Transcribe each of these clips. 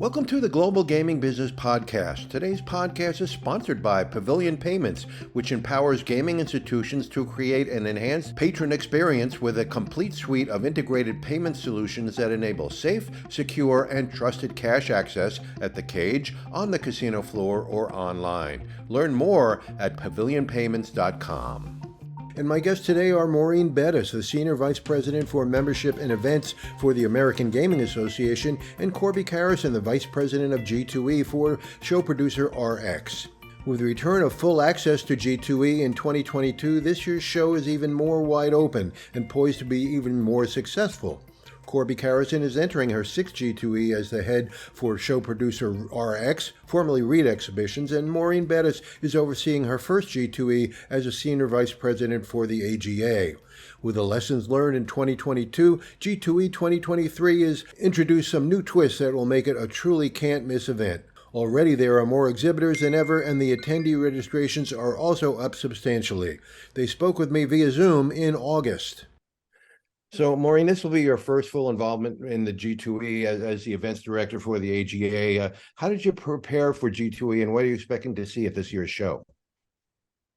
Welcome to the Global Gaming Business Podcast. Today's podcast is sponsored by Pavilion Payments, which empowers gaming institutions to create an enhanced patron experience with a complete suite of integrated payment solutions that enable safe, secure, and trusted cash access at the cage, on the casino floor, or online. Learn more at pavilionpayments.com. And my guests today are Maureen Beddis, the Senior Vice President for Membership and Events for the American Gaming Association, and Korbi Carrison, the Vice President of G2E for show producer RX. With the return of full access to G2E in 2022, this year's show is even more wide open and poised to be even more successful. Korbi Carrison is entering her sixth G2E as the head for show producer RX, formerly Reed Exhibitions, and Maureen Beddis is overseeing her first G2E as a senior vice president for the AGA. With the lessons learned in 2022, G2E 2023 has introduced some new twists that will make it a truly can't-miss event. Already there are more exhibitors than ever, and the attendee registrations are also up substantially. They spoke with me via Zoom in August. So, Maureen, this will be your first full involvement in the G2E as the events director for the AGA. How did you prepare for G2E, and what are you expecting to see at this year's show?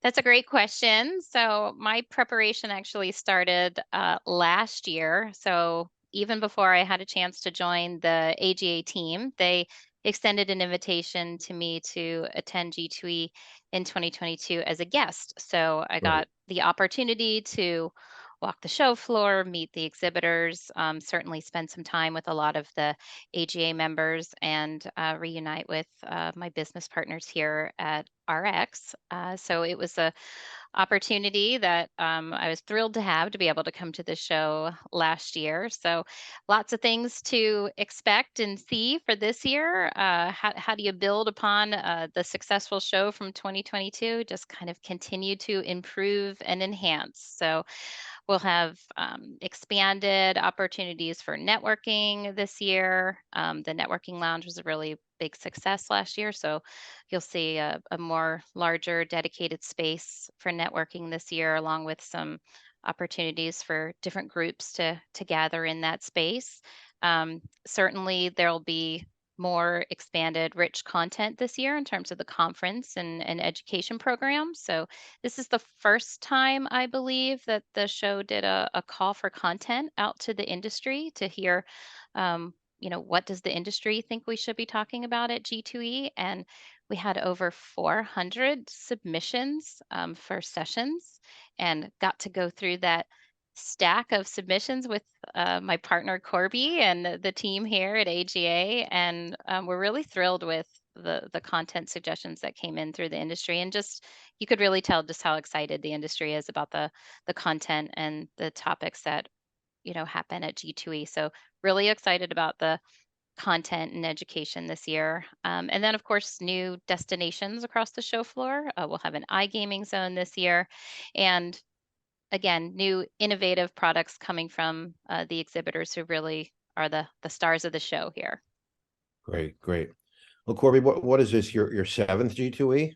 That's a great question. So my preparation actually started last year. So even before I had a chance to join the AGA team, they extended an invitation to me to attend G2E in 2022 as a guest. So I got the opportunity to walk the show floor, meet the exhibitors, certainly spend some time with a lot of the AGA members, and reunite with my business partners here at RX. So it was a opportunity that I was thrilled to have to be able to come to the show last year. So lots of things to expect and see for this year. How do you build upon the successful show from 2022? Just kind of continue to improve and enhance. So we'll have expanded opportunities for networking this year. The networking lounge was a really big success last year, so you'll see a more larger dedicated space for networking this year, along with some opportunities for different groups to gather in that space. Certainly, there'll be more expanded, rich content this year in terms of the conference and education programs. So this is the first time, I believe, that the show did a call for content out to the industry to hear, what does the industry think we should be talking about at G2E? And we had over 400 submissions for sessions, and got to go through that stack of submissions with my partner Korbi and the team here at AGA, and we're really thrilled with the content suggestions that came in through the industry, and just you could really tell just how excited the industry is about the content and the topics that happen at G2E. So really excited about the content and education this year. And then, of course, new destinations across the show floor. We'll have an iGaming zone this year, and again, new innovative products coming from the exhibitors who really are the stars of the show here. Great. Well, Korbi, what is this, your seventh G2E?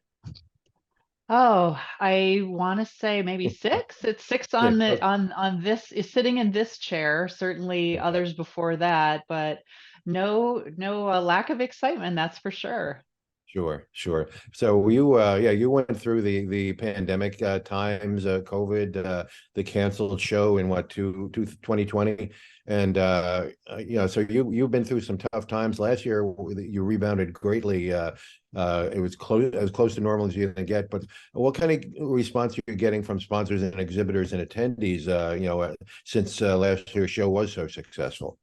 Oh, I want to say maybe six. It's six on the on this is sitting in this chair. Certainly others before that, but no lack of excitement, that's for sure. Sure. So you went through the pandemic times, COVID, the canceled show in 2020, and so you've been through some tough times. Last year, you rebounded greatly. It was as close to normal as you can get. But what kind of response are you getting from sponsors and exhibitors and attendees? Since last year's show was so successful.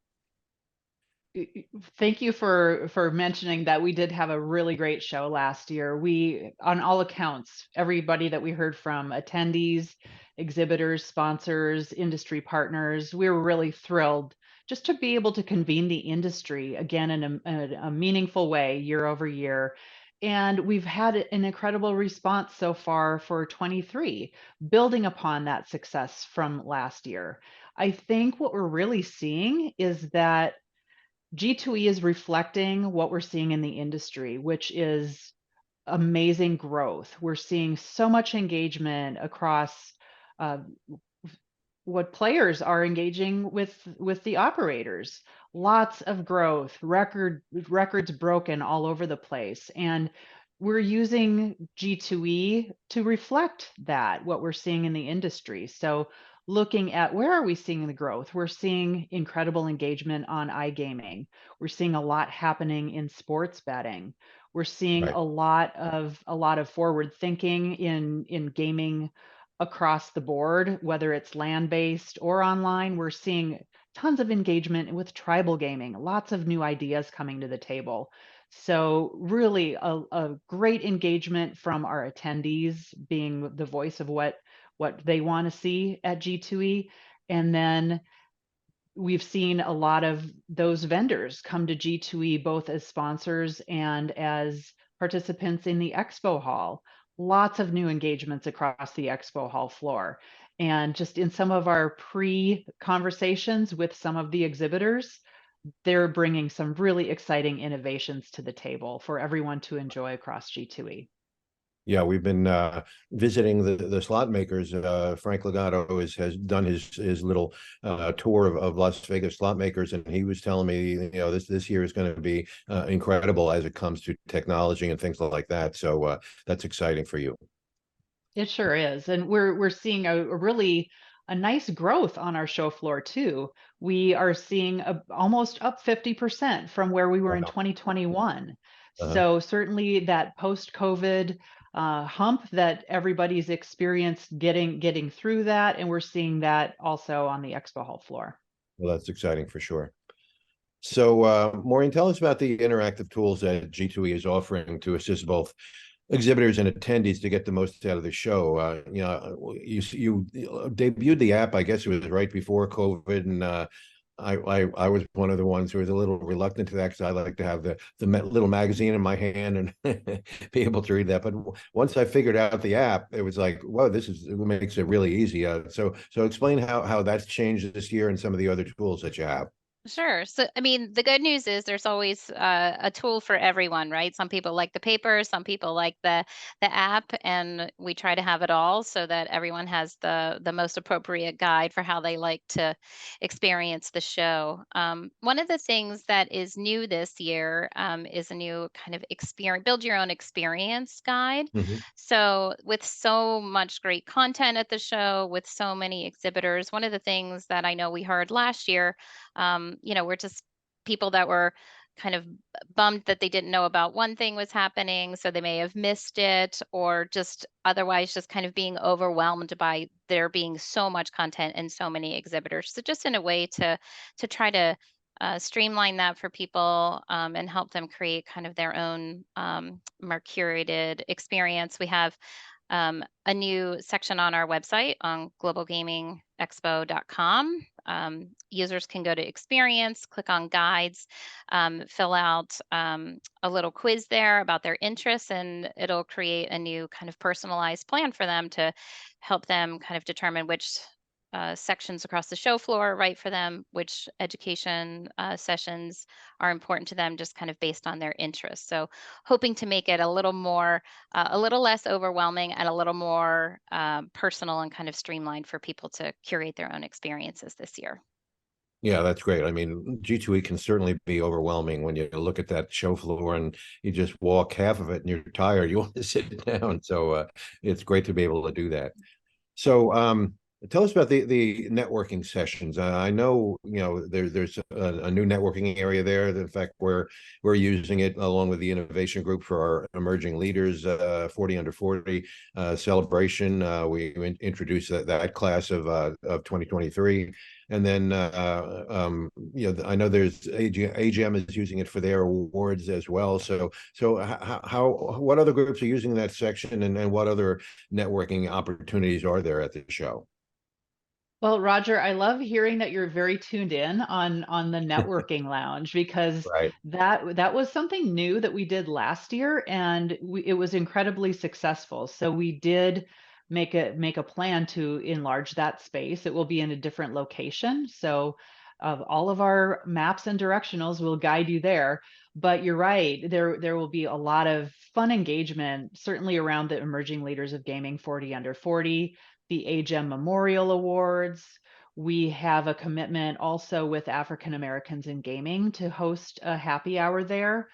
Thank you for mentioning that. We did have a really great show last year. We, on all accounts, everybody that we heard from, attendees, exhibitors, sponsors, industry partners, we were really thrilled just to be able to convene the industry again in a meaningful way year over year. And we've had an incredible response so far for 23, building upon that success from last year. I think what we're really seeing is that G2E is reflecting what we're seeing in the industry, which is amazing growth. We're seeing so much engagement across what players are engaging with the operators. lots of growth, records broken all over the place. And we're using G2E to reflect that, what we're seeing in the industry. So looking at where are we seeing the growth? We're seeing incredible engagement on iGaming. We're seeing a lot happening in sports betting. We're seeing Right. a lot of forward thinking in gaming across the board, whether it's land-based or online. We're seeing tons of engagement with tribal gaming, lots of new ideas coming to the table. So really a great engagement from our attendees, being the voice of what they want to see at G2E. And then we've seen a lot of those vendors come to G2E both as sponsors and as participants in the expo hall. Lots of new engagements across the expo hall floor. And just in some of our pre-conversations with some of the exhibitors, they're bringing some really exciting innovations to the table for everyone to enjoy across G2E. Yeah, we've been visiting the slot makers. Frank Legato has done his little tour of Las Vegas slot makers, and he was telling me, this year is going to be incredible as it comes to technology and things like that. So that's exciting for you. It sure is. And we're seeing a really a nice growth on our show floor too. We are seeing almost up 50% from where we were in Wow. 2021. Uh-huh. So certainly that post-COVID hump that everybody's experienced getting through that, and we're seeing that also on the expo hall floor. Well, that's exciting for sure. So, Maureen, tell us about the interactive tools that G2E is offering to assist both exhibitors and attendees to get the most out of the show. You debuted the app, I guess it was right before COVID, and I was one of the ones who was a little reluctant to that because I like to have the little magazine in my hand and be able to read that. But once I figured out the app, it was like, whoa, it makes it really easy. So explain how that's changed this year and some of the other tools that you have. Sure. So, I mean, the good news is there's always a tool for everyone, right? Some people like the paper, some people like the app, and we try to have it all so that everyone has the most appropriate guide for how they like to experience the show. One of the things that is new this year is a new kind of build your own experience guide. Mhm. So, with so much great content at the show, with so many exhibitors, one of the things that I know we heard last year, we're just people that were kind of bummed that they didn't know about one thing was happening, so they may have missed it, or just otherwise just kind of being overwhelmed by there being so much content and so many exhibitors. So just in a way to try to streamline that for people, and help them create kind of their own more curated experience. We have a new section on our website on globalgamingexpo.com. Users can go to experience, click on guides, fill out a little quiz there about their interests, and it'll create a new kind of personalized plan for them to help them kind of determine which sections across the show floor are right for them, which education sessions are important to them, just kind of based on their interests. So, hoping to make it a little more, a little less overwhelming and a little more personal and kind of streamlined for people to curate their own experiences this year. Yeah, that's great. I mean, G2E can certainly be overwhelming when you look at that show floor and you just walk half of it and you're tired. You want to sit down. So it's great to be able to do that. So tell us about the networking sessions. I know, there's a new networking area there. In fact, we're using it along with the innovation group for our emerging leaders 40 under 40 celebration. We introduced that class of 2023. And then, I know there's AGM is using it for their awards as well. So what other groups are using that section, and what other networking opportunities are there at the show? Well, Roger, I love hearing that you're very tuned in on the networking lounge, because Right. that was something new that we did last year, and it was incredibly successful. So we did make a plan to enlarge that space. It will be in a different location. So all of our maps and directionals will guide you there. But you're right, there will be a lot of fun engagement, certainly around the emerging leaders of gaming 40 under 40, the AGEM Memorial Awards. We have a commitment also with African Americans in gaming to host a happy hour there.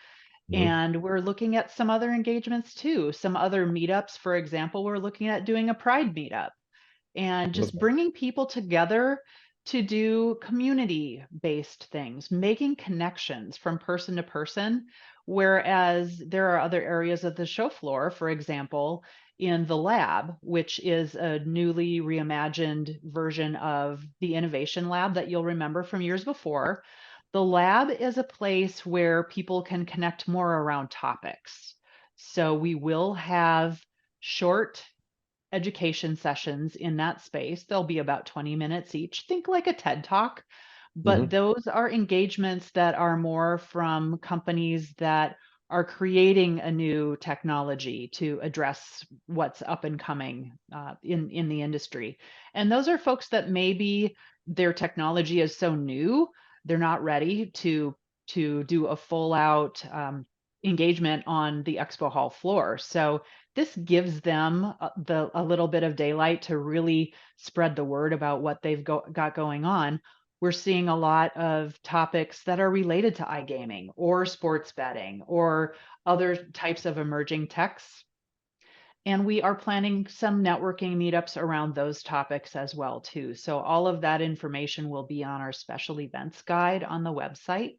And we're looking at some other engagements too, some other meetups. For example, we're looking at doing a Pride meetup and just bringing people together to do community-based things, making connections from person to person, whereas there are other areas of the show floor, for example, in the lab, which is a newly reimagined version of the Innovation Lab that you'll remember from years before. The lab is a place where people can connect more around topics. So we will have short education sessions in that space. They'll be about 20 minutes each. Think like a TED Talk, but those are engagements that are more from companies that are creating a new technology to address what's up and coming in the industry. And those are folks that maybe their technology is so new, they're not ready to do a full out engagement on the expo hall floor. So this gives them a little bit of daylight to really spread the word about what they've got going on. We're seeing a lot of topics that are related to iGaming or sports betting or other types of emerging techs. And we are planning some networking meetups around those topics as well too. So all of that information will be on our special events guide on the website.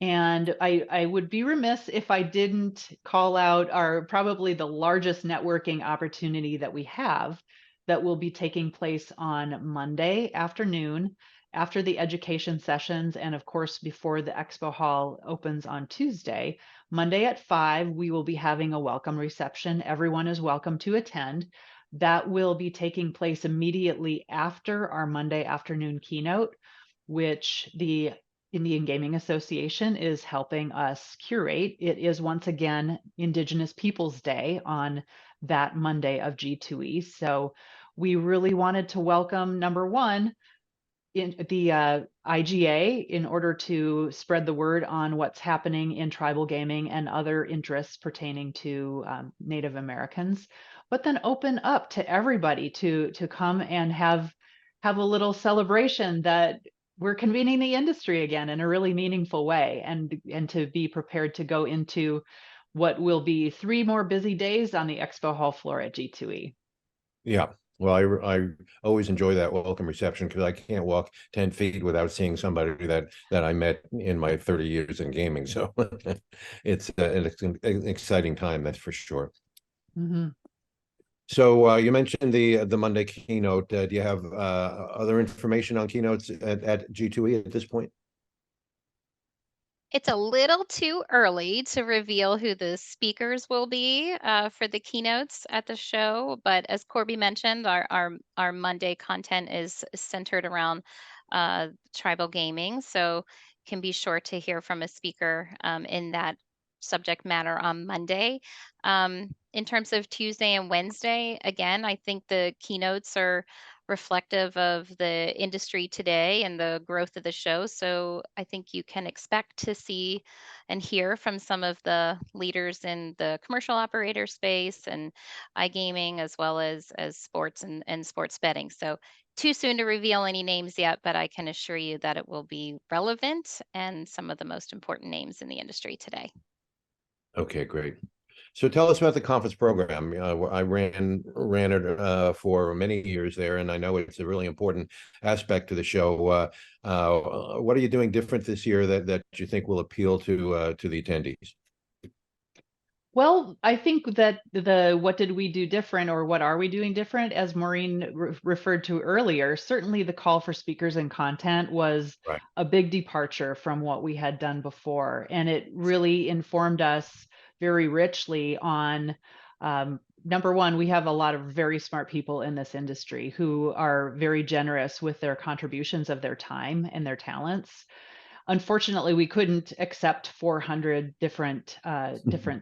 And I would be remiss if I didn't call out our probably the largest networking opportunity that we have that will be taking place on Monday afternoon after the education sessions. And of course, before the expo hall opens on Tuesday, Monday at 5, we will be having a welcome reception. Everyone is welcome to attend. That will be taking place immediately after our Monday afternoon keynote, which the Indian Gaming Association is helping us curate. It is once again Indigenous Peoples Day on that Monday of G2E. So we really wanted to welcome, number one, in the IGA in order to spread the word on what's happening in tribal gaming and other interests pertaining to Native Americans, but then open up to everybody to come and have a little celebration that we're convening the industry again in a really meaningful way, and to be prepared to go into what will be 3 more busy days on the expo hall floor at G2E. Yeah. Well, I always enjoy that welcome reception because I can't walk 10 feet without seeing somebody that I met in my 30 years in gaming. So it's an exciting time, that's for sure. So you mentioned the Monday keynote. Do you have other information on keynotes at G2E at this point? It's a little too early to reveal who the speakers will be for the keynotes at the show, but as Korbi mentioned, our Monday content is centered around tribal gaming, so can be sure to hear from a speaker in that subject matter on Monday. In terms of Tuesday and Wednesday, again, I think the keynotes are reflective of the industry today and the growth of the show. So I think you can expect to see and hear from some of the leaders in the commercial operator space and iGaming, as well as sports and sports betting. So too soon to reveal any names yet, but I can assure you that it will be relevant and some of the most important names in the industry today. Okay, great. So tell us about the conference program. I ran it for many years there, and I know it's a really important aspect to the show. What are you doing different this year that you think will appeal to the attendees? Well, I think that what did we do different, or what are we doing different, as Maureen referred to earlier, certainly the call for speakers and content was Right. a big departure from what we had done before. And it really informed us very richly on, number one, we have a lot of very smart people in this industry who are very generous with their contributions of their time and their talents. Unfortunately, we couldn't accept 400 different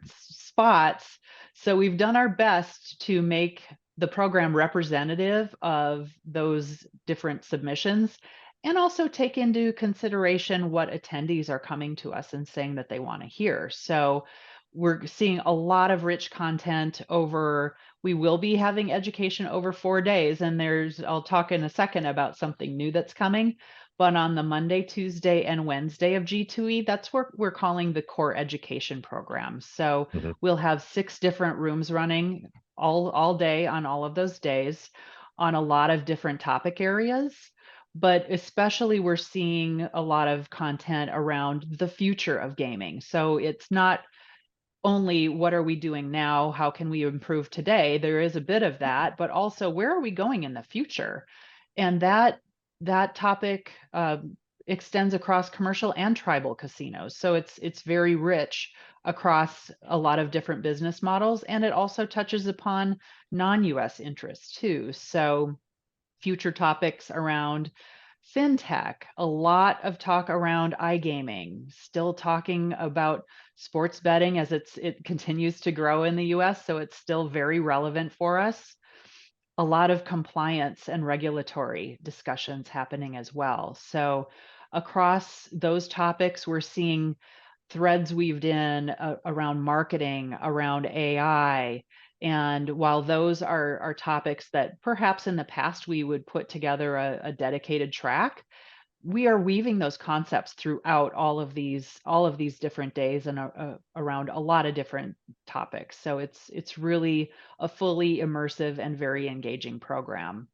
spots. So we've done our best to make the program representative of those different submissions, and also take into consideration what attendees are coming to us and saying that they want to hear. So We're seeing a lot of rich content over. We will be having education over 4 days, and I'll talk in a second about something new that's coming. But on the Monday, Tuesday, and Wednesday of G2E, that's what we're calling the core education program. So Mhm. we'll have 6 different rooms running all day on all of those days on a lot of different topic areas. But especially we're seeing a lot of content around the future of gaming. So it's not only what are we doing now, how can we improve today? There is a bit of that, but also where are we going in the future? And that topic extends across commercial and tribal casinos. So it's very rich across a lot of different business models, and it also touches upon non-US interests too. So future topics around fintech, a lot of talk around iGaming, still talking about sports betting as it continues to grow in the US, so it's still very relevant for us. A lot of compliance and regulatory discussions happening as well. So across those topics, we're seeing threads weaved in around marketing, around AI. And while those are topics that perhaps in the past we would put together a dedicated track, we are weaving those concepts throughout all of these different days and around a lot of different topics. So it's really a fully immersive and very engaging program.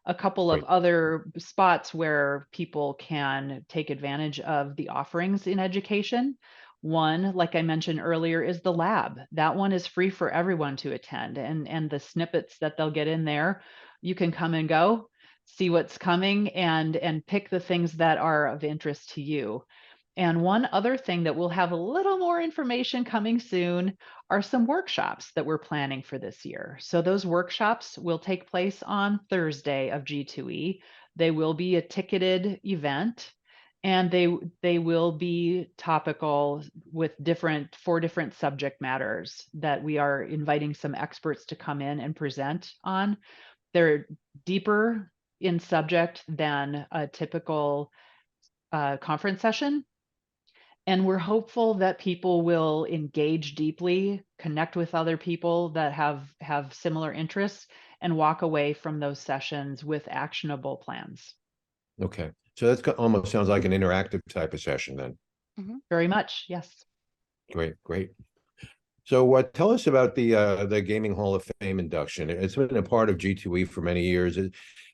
A couple of Great. other spots where people can take advantage of the offerings in education. One, like I mentioned earlier, is the lab. That one is free for everyone to attend, and the snippets that they'll get in there, you can come and go, see what's coming, and pick the things that are of interest to you. And one other thing that we'll have a little more information coming soon are some workshops that we're planning for this year. So those workshops will take place on Thursday of G2E. They will be a ticketed event, and they will be topical with 4 different subject matters that we are inviting some experts to come in and present on. They're deeper in subject than a typical conference session, and we're hopeful that people will engage deeply, connect with other people that have similar interests, and walk away from those sessions with actionable plans. Okay. So that's almost sounds like an interactive type of session then. Very much, yes. Great, great. So tell us about the Gaming Hall of Fame induction. It's been a part of G2E for many years.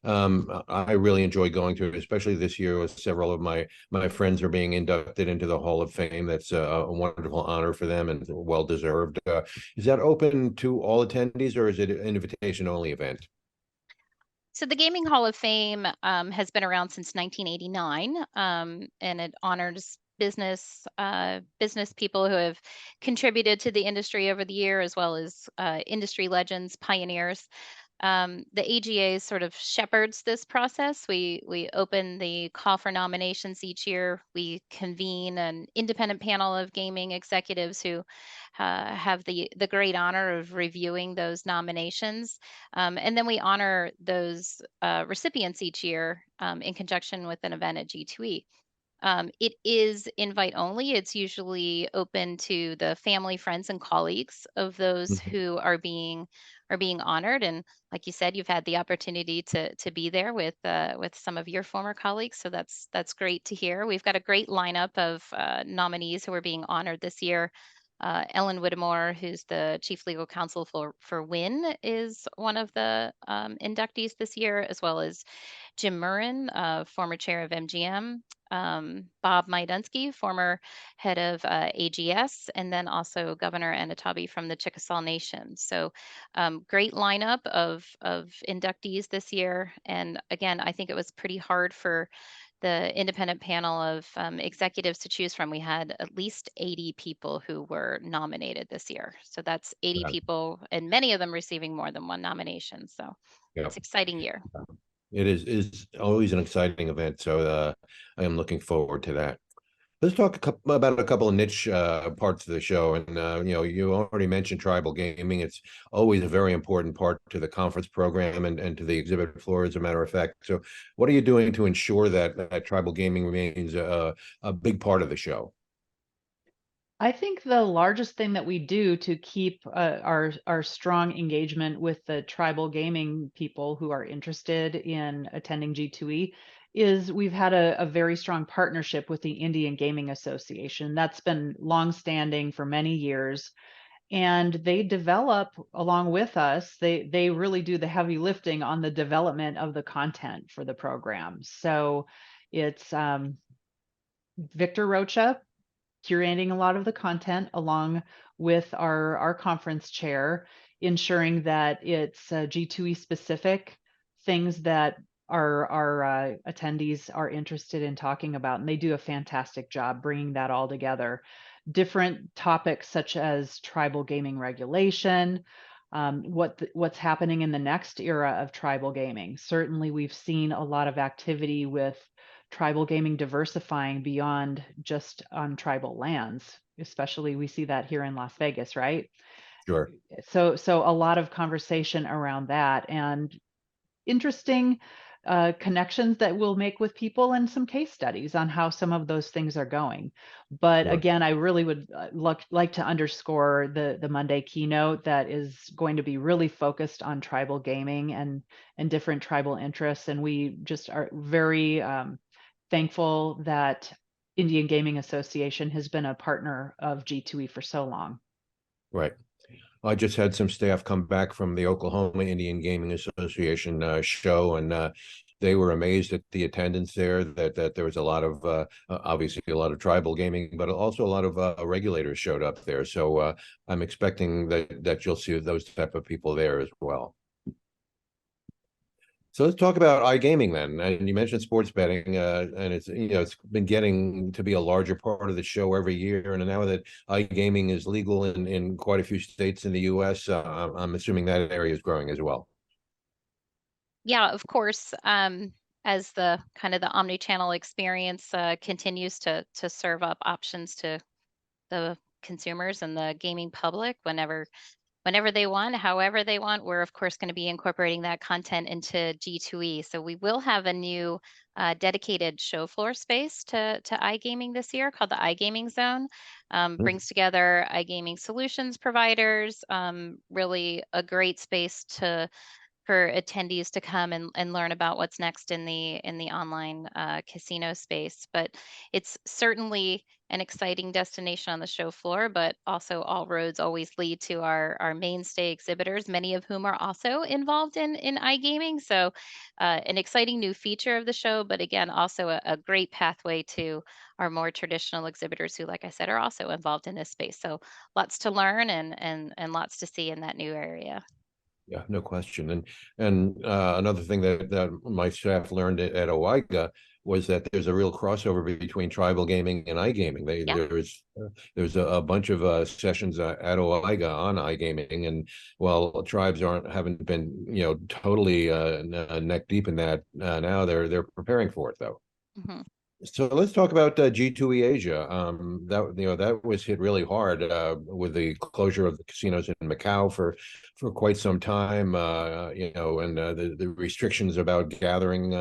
I really enjoy going to it, especially this year with several of my friends are being inducted into the Hall of Fame. That's a wonderful honor for them and well deserved. Is that open to all attendees, or is it an invitation only event? So the Gaming Hall of Fame has been around since 1989, and it honors business people who have contributed to the industry over the year, as well as industry legends, pioneers. The AGA sort of shepherds this process. We open the call for nominations each year. We convene an independent panel of gaming executives who have the great honor of reviewing those nominations, and then we honor those recipients each year in conjunction with an event at G2E. It is invite only. It's usually open to the family, friends, and colleagues of those Mhm. who are being honored. And like you said, you've had the opportunity to be there with some of your former colleagues. So that's great to hear. We've got a great lineup of nominees who are being honored this year. Ellen Whittemore, who's the chief legal counsel for WIN, is one of the inductees this year, as well as Jim Murrin, former chair of MGM, Bob Maidunsky, former head of AGS, and then also Governor Anatabi from the Chickasaw Nation. So great lineup of inductees this year. And again, I think it was pretty hard for the independent panel of executives to choose from. We had at least 80 people who were nominated this year. So that's 80 Yeah, people, and many of them receiving more than one nomination. So yeah. it's an exciting year. It is always an exciting event. So I am looking forward to that. Let's talk about a couple of niche parts of the show. And, you already mentioned tribal gaming. It's always a very important part to the conference program and to the exhibit floor, as a matter of fact. So what are you doing to ensure that tribal gaming remains a big part of the show? I think the largest thing that we do to keep our strong engagement with the tribal gaming people who are interested in attending G2E is we've had a very strong partnership with the Indian Gaming Association. That's been longstanding for many years, and they develop along with us. They really do the heavy lifting on the development of the content for the program. So it's Victor Rocha curating a lot of the content along with our conference chair, ensuring that it's G2E specific things that our attendees are interested in talking about. And they do a fantastic job bringing that all together. Different topics such as tribal gaming regulation, what's happening in the next era of tribal gaming. Certainly, we've seen a lot of activity with tribal gaming diversifying beyond just on tribal lands. Especially, we see that here in Las Vegas, right? Sure. So a lot of conversation around that, and interesting connections that we'll make with people, and some case studies on how some of those things are going. But Sure. again, I really would like to underscore the Monday keynote that is going to be really focused on tribal gaming and different tribal interests. And we just are very thankful that Indian Gaming Association has been a partner of G2E for so long. Right. I just had some staff come back from the Oklahoma Indian Gaming Association show, and they were amazed at the attendance there. That there was a lot of obviously a lot of tribal gaming, but also a lot of regulators showed up there. So I'm expecting that you'll see those type of people there as well. So let's talk about iGaming then. And you mentioned sports betting, and it's been getting to be a larger part of the show every year. And now that iGaming is legal in quite a few states in the U.S., I'm assuming that area is growing as well. Yeah, of course. As the kind of the omni-channel experience continues to serve up options to the consumers and the gaming public whenever they want, however they want, we're of course going to be incorporating that content into G2E. So we will have a new dedicated show floor space to iGaming this year called the iGaming Zone. Brings together iGaming solutions providers, really a great space for attendees to come and learn about what's next in the online casino space. But it's certainly an exciting destination on the show floor, but also all roads always lead to our mainstay exhibitors, many of whom are also involved in iGaming. So an exciting new feature of the show, but again, also a great pathway to our more traditional exhibitors who, like I said, are also involved in this space. So lots to learn and lots to see in that new area. Yeah, no question. And another thing that my staff learned at OIGA was that there's a real crossover between tribal gaming and iGaming. Yeah. There's a bunch of sessions at OIGA on iGaming, and while tribes haven't been totally neck deep in that, now they're preparing for it though. Mm-hmm. So let's talk about G2E Asia. That was hit really hard with the closure of the casinos in Macau for quite some time. And the restrictions about gathering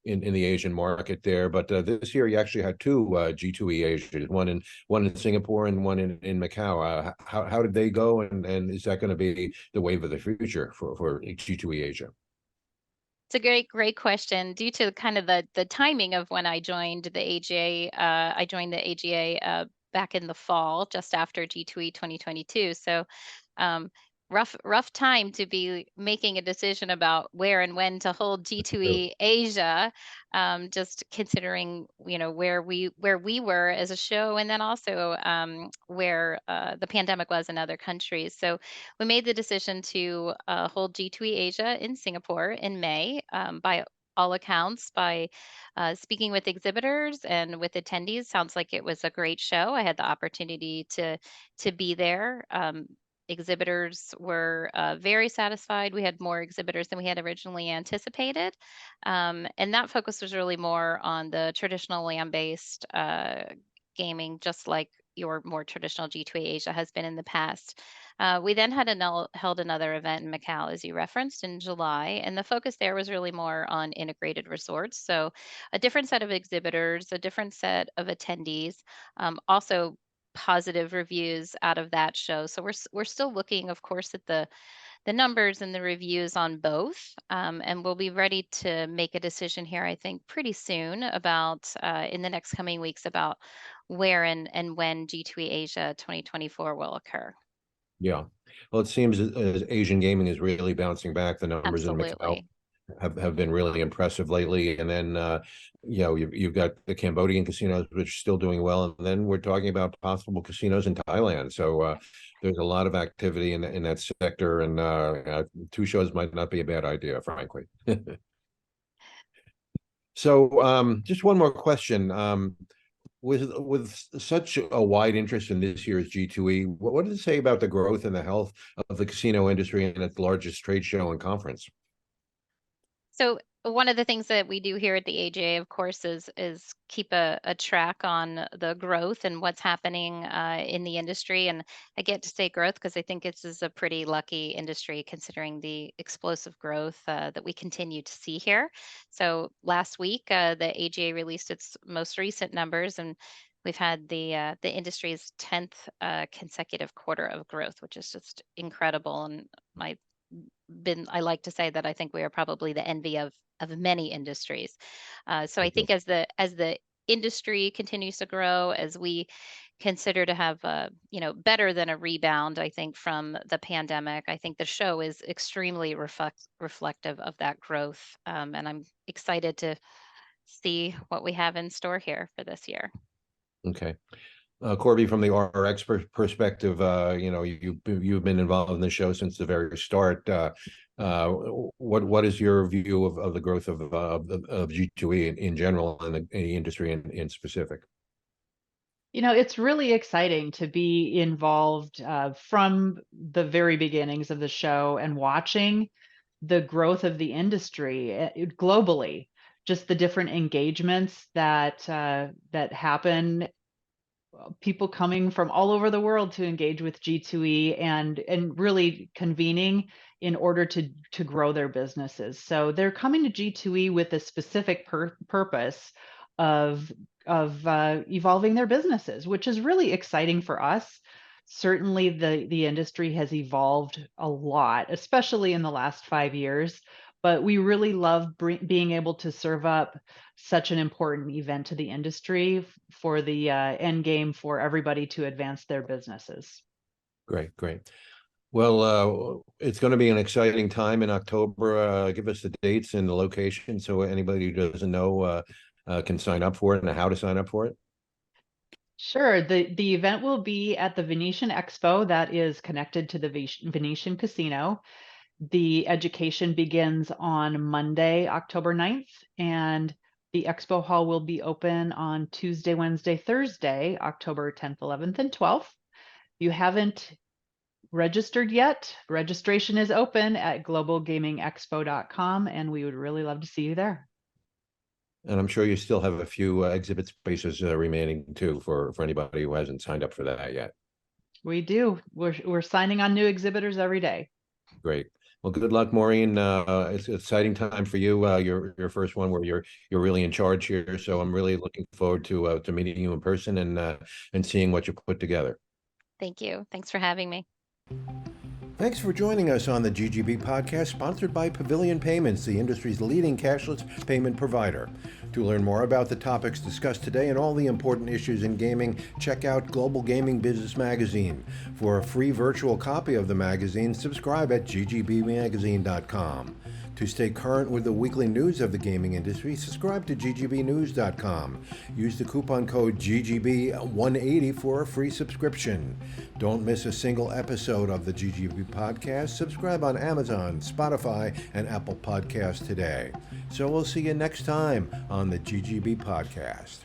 in the Asian market there. But this year you actually had two G2E Asia, one in Singapore and one in Macau. How did they go? And is that going to be the wave of the future for G2E Asia? It's a great question. Due to kind of the timing of when I joined the AGA, I joined the AGA back in the fall, just after G2E 2022. So um, rough time to be making a decision about where and when to hold G2E Asia. Just considering where we were as a show, and then also where the pandemic was in other countries. So we made the decision to hold G2E Asia in Singapore in May. By all accounts, by speaking with exhibitors and with attendees, sounds like it was a great show. I had the opportunity to be there. Exhibitors were very satisfied. We had more exhibitors than we had originally anticipated. And that focus was really more on the traditional land-based gaming, just like your more traditional G2A Asia has been in the past. We then held another event in Macau, as you referenced, in July, and the focus there was really more on integrated resorts. So a different set of exhibitors, a different set of attendees, also positive reviews out of that show. So we're still looking, of course, at the numbers and the reviews on both. And we'll be ready to make a decision here, I think, pretty soon about in the next coming weeks about where and when G2E Asia 2024 will occur. Yeah. Well, it seems as Asian gaming is really bouncing back. The numbers in Macau Absolutely. have been really impressive lately. And then, you've got the Cambodian casinos, which are still doing well. And then we're talking about possible casinos in Thailand. So there's a lot of activity in that sector. And 2 shows might not be a bad idea, frankly. So just one more question. With such a wide interest in this year's G2E, what does it say about the growth and the health of the casino industry and its largest trade show and conference? So one of the things that we do here at the AJA, of course, is keep a track on the growth and what's happening in the industry. And I get to say growth because I think this is a pretty lucky industry considering the explosive growth that we continue to see here. So last week, the AJA released its most recent numbers, and we've had the industry's 10th consecutive quarter of growth, which is just incredible. And I like to say that I think we are probably the envy of many industries. So I think as the industry continues to grow, as we consider to have better than a rebound, I think from the pandemic, I think the show is extremely reflective of that growth, and I'm excited to see what we have in store here for this year. Okay. Korbi, from the RX perspective, you've been involved in the show since the very start. What is your view of the growth of G2E in general and the industry in specific? It's really exciting to be involved from the very beginnings of the show and watching the growth of the industry globally, just the different engagements that happen, people coming from all over the world to engage with G2E and really convening in order to grow their businesses. So they're coming to G2E with a specific purpose of evolving their businesses, which is really exciting for us. Certainly the industry has evolved a lot, especially in the last 5 years, but we really love being able to serve up such an important event to the industry for the end game for everybody to advance their businesses. Great. Well, it's going to be an exciting time in October. Give us the dates and the location so anybody who doesn't know can sign up for it and how to sign up for it. Sure. The event will be at the Venetian Expo that is connected to the Venetian Casino. The education begins on Monday, October 9th, and the expo hall will be open on Tuesday, Wednesday, Thursday, October 10th, 11th, and 12th. If you haven't registered yet, registration is open at globalgamingexpo.com, and we would really love to see you there. And I'm sure you still have a few exhibit spaces remaining too for anybody who hasn't signed up for that yet. We do. We're signing on new exhibitors every day. Great. Well, good luck, Maureen. It's an exciting time for you. Your first one where you're really in charge here. So I'm really looking forward to meeting you in person and seeing what you put together. Thank you. Thanks for having me. Thanks for joining us on the GGB podcast, sponsored by Pavilion Payments, the industry's leading cashless payment provider. To learn more about the topics discussed today and all the important issues in gaming, check out Global Gaming Business Magazine. For a free virtual copy of the magazine, subscribe at ggbmagazine.com. To stay current with the weekly news of the gaming industry, subscribe to ggbnews.com. Use the coupon code GGB180 for a free subscription. Don't miss a single episode of the GGB podcast. Subscribe on Amazon, Spotify, and Apple Podcasts today. So we'll see you next time on the GGB podcast.